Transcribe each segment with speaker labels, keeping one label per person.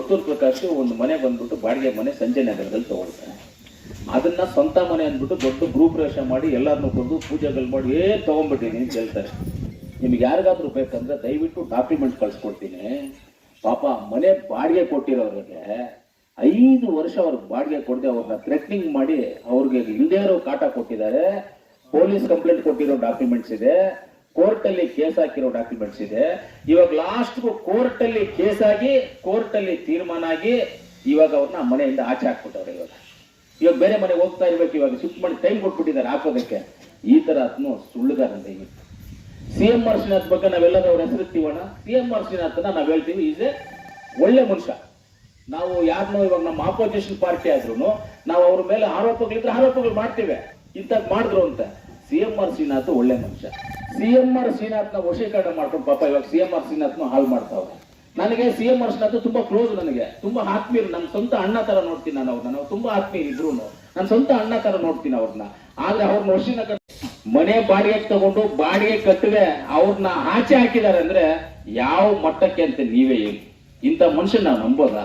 Speaker 1: ವರ್ತೂರ್ ಪ್ರಕಾಶ್ ಒಂದು ಮನೆ ಬಂದ್ಬಿಟ್ಟು ಬಾಡಿಗೆ ಮನೆ ಸಂಜಯ್ ನಗರದಲ್ಲಿ ತಗೊಳ್ತಾನೆ. ಅದನ್ನ ಸ್ವಂತ ಮನೆ ಅಂದ್ಬಿಟ್ಟು ದೊಡ್ಡ ಗೃಹ ಪ್ರವೇಶ ಮಾಡಿ ಎಲ್ಲಾರನ್ನೂ ಕೊಂದು ಪೂಜೆಗಳು ಮಾಡಿ ತಗೊಂಡ್ಬಿಟ್ಟಿನಿ ಅಂತ ಹೇಳ್ತಾರೆ. ನಿಮ್ಗೆ ಯಾರಿಗಾದ್ರೂ ಬೇಕಂದ್ರೆ ದಯವಿಟ್ಟು ಡಾಕ್ಯುಮೆಂಟ್ ಕಳ್ಸ್ಕೊಡ್ತೀನಿ. ಪಾಪ ಮನೆ ಬಾಡಿಗೆ ಕೊಟ್ಟಿರೋರಿಗೆ 5 ವರ್ಷ ಅವ್ರಿಗೆ ಬಾಡಿಗೆ ಕೊಡದೆ ಅವ್ರನ್ನ ಥ್ರೆಟ್ನಿಂಗ್ ಮಾಡಿ ಅವ್ರಿಗೆ ಇಲ್ಲದೇ ಇರೋ ಕಾಟ ಕೊಟ್ಟಿದ್ದಾರೆ. ಪೊಲೀಸ್ ಕಂಪ್ಲೇಂಟ್ ಕೊಟ್ಟಿರೋ ಡಾಕ್ಯುಮೆಂಟ್ಸ್ ಇದೆ, ಕೋರ್ಟ್ ಅಲ್ಲಿ ಕೇಸ್ ಹಾಕಿರೋ ಡಾಕ್ಯುಮೆಂಟ್ಸ್ ಇದೆ. ಇವಾಗ ಲಾಸ್ಟ್ ಕೋರ್ಟ್ ಅಲ್ಲಿ ಕೇಸ್ ಆಗಿ ಕೋರ್ಟ್ ಅಲ್ಲಿ ತೀರ್ಮಾನ ಆಗಿ ಇವಾಗ ಅವ್ರನ್ನ ಮನೆಯಿಂದ ಆಚೆ ಹಾಕ್ಬಿಟ್ಟವ್ರೆ. ಇವಾಗ ಬೇರೆ ಮನೆಗೆ ಹೋಗ್ತಾ ಇರ್ಬೇಕು, ಇವಾಗ ಶಿಫ್ಟ್ ಮಾಡಿ ಟೈಮ್ ಕೊಟ್ಬಿಟ್ಟಿದ್ದಾರೆ ಹಾಕೋದಕ್ಕೆ. ಈ ತರ ಅದನ್ನು ಸುಳ್ಳುಗಾರ ಅಂತ ಹೇಳಿ CM.R. ಶ್ರೀನಾಥ್ ಬಗ್ಗೆ ನಾವೆಲ್ಲರೂ ಅವ್ರ ಹೆಸರಿರ್ತೀವಣ್ಣ. CM.R. ಶ್ರೀನಾಥ್ನ ನಾವ್ ಹೇಳ್ತೀವಿ ಈಸ್ ಎ ಒಳ್ಳೆ ಮನುಷ್ಯ. ನಾವು ಯಾರನ್ನೋ ಇವಾಗ ನಮ್ಮ ಆಪೋಸಿಷನ್ ಪಾರ್ಟಿ ಆದ್ರೂ ನಾವು ಅವ್ರ ಮೇಲೆ ಆರೋಪಗಳಿದ್ರೆ ಆರೋಪಗಳು ಮಾಡ್ತೇವೆ, ಇಂಥದ್ ಮಾಡಿದ್ರು ಅಂತ. CM.R. ಶ್ರೀನಾಥ್ ಒಳ್ಳೆ ಮನುಷ್ಯ. CM.R. ಶ್ರೀನಾಥ್ನ ವಶೀಕರಣ ಮಾಡ್ಕೊಂಡು ಪಾಪ ಇವಾಗ CM.R. ಶ್ರೀನಾಥ್ನ ಹಾಳು ಮಾಡ್ತಾವ್ರೆ. ನನಗೆ CM.R. ಶ್ರೀನಾಥ್ ತುಂಬಾ ಕ್ಲೋಸ್, ನನಗೆ ತುಂಬಾ ಆತ್ಮೀಯರು, ನನ್ನ ಸ್ವಂತ ಅಣ್ಣ ತರ ನೋಡ್ತೀನಿ ನಾನು ಅವ್ರನ್ನ. ನಾವು ತುಂಬಾ ಆತ್ಮೀಯರು ಇದ್ರು, ನನ್ನ ಸ್ವಂತ ಅಣ್ಣ ತರ ನೋಡ್ತೀನಿ ಅವ್ರನ್ನ. ಆದ್ರೆ ಅವ್ರನ್ನ ವಶೀನ ಮನೆ ಬಾಡಿಗೆ ತಗೊಂಡು ಬಾಡಿಗೆ ಕಟ್ಟುವೆ ಅವ್ರನ್ನ ಆಚೆ ಹಾಕಿದ್ದಾರೆ ಅಂದ್ರೆ ಯಾವ ಮಟ್ಟಕ್ಕೆ ಅಂತ ನೀವೇ ಹೇಳಿ. ಇಂಥ ಮನುಷ್ಯನ ನಾವು ನಂಬೋದಾ?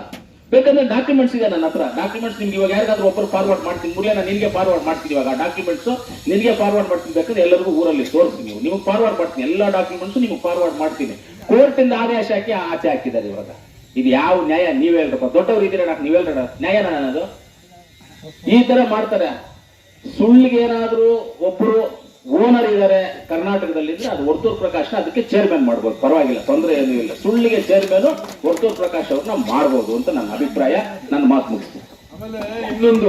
Speaker 1: ಬೇಕಂದ್ರೆ ಡಾಕ್ಯುಮೆಂಟ್ಸ್ ಇದೆ ನನ್ನ ಹತ್ರ. ಡಾಕ್ಯುಮೆಂಟ್ಸ್ ನಿಮ್ಗೆ ಇವಾಗ ಯಾರಿಗಾದ್ರೂ ಒಬ್ಬರು ಫಾರ್ವರ್ಡ್ ಮಾಡ್ತೀನಿ. ಮುರಳಿ ನಾನು ನಿನ್ಗೆ ಫಾರ್ವರ್ಡ್ ಮಾಡ್ತೀನಿ. ಇವಾಗ ಡಾಕ್ಯುಮೆಂಟ್ಸ್ ನಿನ್ಗೆ ಫಾರ್ವರ್ಡ್ ಮಾಡ್ತೀನಿ. ಬೇಕಾದ್ರೆ ಎಲ್ಲರಿಗೂ ಊರಲ್ಲಿ ತೋರಿಸ್ತೀನಿ. ನಿಮಗೆ ಫಾರ್ವರ್ಡ್ ಮಾಡ್ತೀನಿ, ಎಲ್ಲ ಡಾಕ್ಯುಮೆಂಟ್ಸ್ ನಿಮಗೆ ಫಾರ್ವರ್ಡ್ ಮಾಡ್ತೀನಿ. ಕೋರ್ಟ್ ಇಂದ ಆದೇಶ ಹಾಕಿ ಆಚೆ ಹಾಕಿದ್ದಾರೆ. ಇವಾಗ ಇದು ಯಾವ ನ್ಯಾಯ? ನೀವ್ ಹೇಳ್ರಪ್ಪ, ದೊಡ್ಡವ್ರು ಇದ್ದೀರ, ನೀವ್ ಹೇಳ್ರ ನ್ಯಾಯನ ಅನ್ನೋದು? ಈ ತರ ಮಾಡ್ತಾರೆ. ಸುಳ್ಳಿಗೆ ಏನಾದ್ರು ಒಬ್ರು ಓನರ್ ಇದ್ದಾರೆ ಕರ್ನಾಟಕದಲ್ಲಿ ಇದ್ರೆ ಅದು ವರ್ತೂರ್ ಪ್ರಕಾಶ್, ಅದಕ್ಕೆ ಚೇರ್ಮನ್ ಮಾಡ್ಬೋದು, ಪರವಾಗಿಲ್ಲ, ತೊಂದರೆ ಏನೂ ಇಲ್ಲ. ಸುಳ್ಳಿಗೆ ಚೇರ್ಮನ್ ವರ್ತೂರ್ ಪ್ರಕಾಶ್ ಅವ್ರನ್ನ ಮಾಡ್ಬೋದು ಅಂತ ನನ್ನ ಅಭಿಪ್ರಾಯ. ನನ್ನ ಮಾತು ಮುಗಿಸ್ತೀನಿ.
Speaker 2: ಆಮೇಲೆ ಇನ್ನೊಂದು